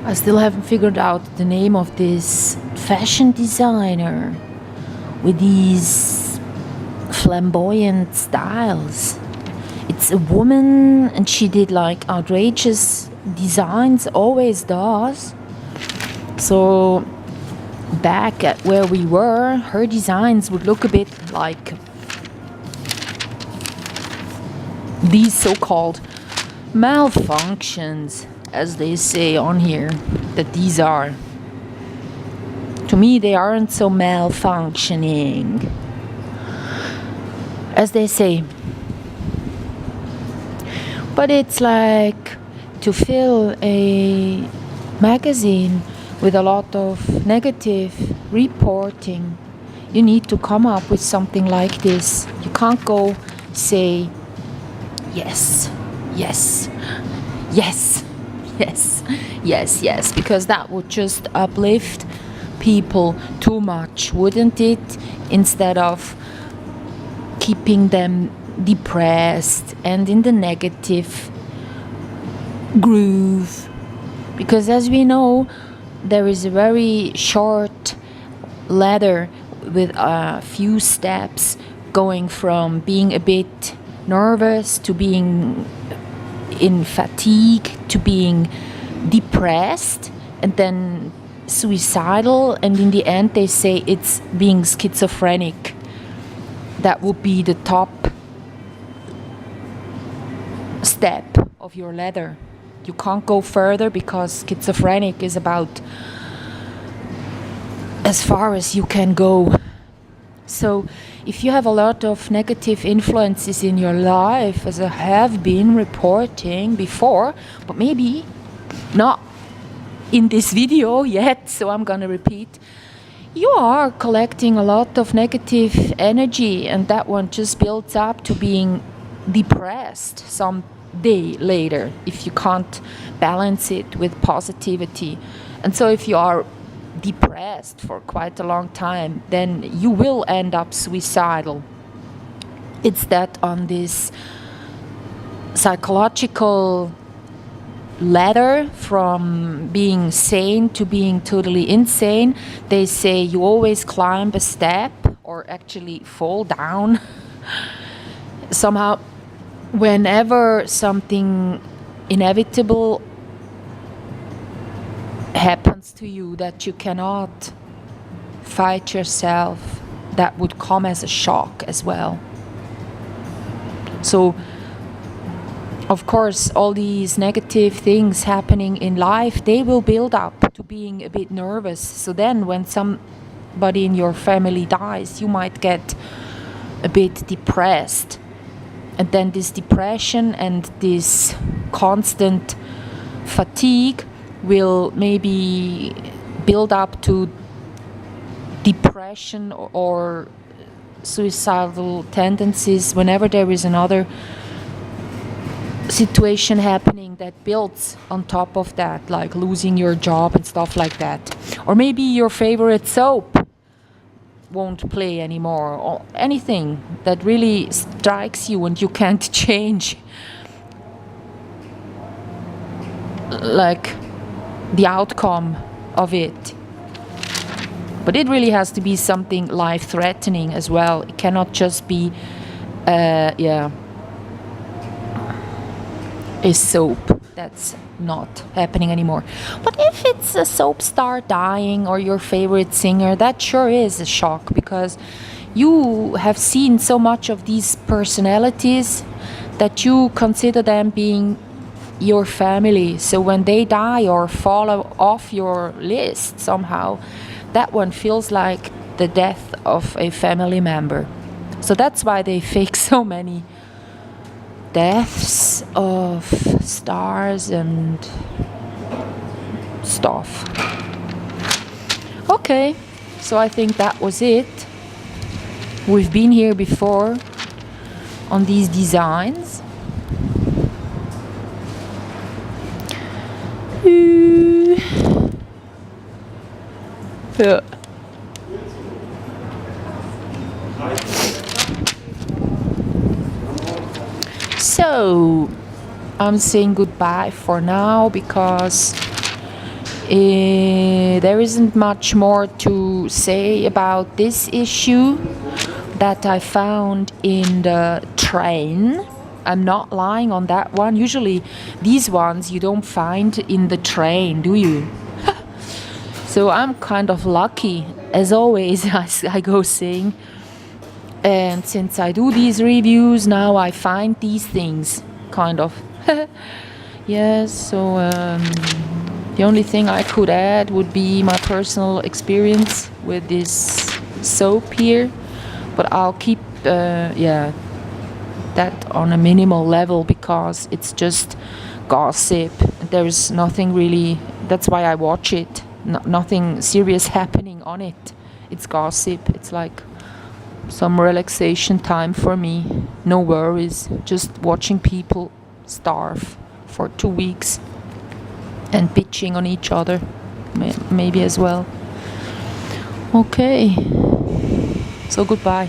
I still haven't figured out the name of this fashion designer with these flamboyant styles. It's a woman and she did like outrageous designs, always does. So back at where we were, her designs would look a bit like these so-called malfunctions, as they say on here, that these are. To me, they aren't so malfunctioning, as they say. But it's like to fill a magazine with a lot of negative reporting, you need to come up with something like this. You can't go say, yes, yes, yes, yes, yes, yes, because that would just uplift people too much, wouldn't it? Instead of keeping them depressed and in the negative groove. Because as we know, there is a very short ladder with a few steps going from being a bit nervous to being in fatigue to being depressed and then suicidal, and in the end they say it's being schizophrenic. That would be the top step of your ladder. You can't go further because schizophrenic is about as far as you can go. So if you have a lot of negative influences in your life, as I have been reporting before, but maybe not in this video yet, so I'm gonna repeat, you are collecting a lot of negative energy, and that one just builds up to being depressed some day later if you can't balance it with positivity. And so if you are depressed for quite a long time, then you will end up suicidal. It's that on this psychological ladder from being sane to being totally insane, they say you always climb a step or actually fall down somehow whenever something inevitable happens to you that you cannot fight yourself. That would come as a shock as well. So of course all these negative things happening in life, they will build up to being a bit nervous. So then when somebody in your family dies, you might get a bit depressed, and then this depression and this constant fatigue will maybe build up to depression or suicidal tendencies whenever there is another situation happening that builds on top of that, like losing your job and stuff like that. Or maybe your favorite soap won't play anymore, or anything that really strikes you and you can't change, like the outcome of it. But it really has to be something life-threatening as well. It cannot just be a soap that's not happening anymore. But if it's a soap star dying or your favorite singer, that sure is a shock, because you have seen so much of these personalities that you consider them being your family. So when they die or fall off your list somehow, that one feels like the death of a family member. So that's why they fake so many deaths of stars and stuff. Okay, so I think that was it. We've been here before on these designs. Yeah. So I'm saying goodbye for now, because There isn't much more to say about this issue that I found in the train. I'm not lying on that one. Usually these ones you don't find in the train, do you? So I'm kind of lucky. As always, I go saying. And since I do these reviews, now I find these things, kind of. Yes, so the only thing I could add would be my personal experience with this soap here. But I'll keep, that on a minimal level because it's just gossip. There's nothing really, that's why I watch it. Nothing serious happening on it. It's gossip. It's like some relaxation time for me. No worries. Just watching people starve for 2 weeks and bitching on each other, maybe as well. Okay. So goodbye.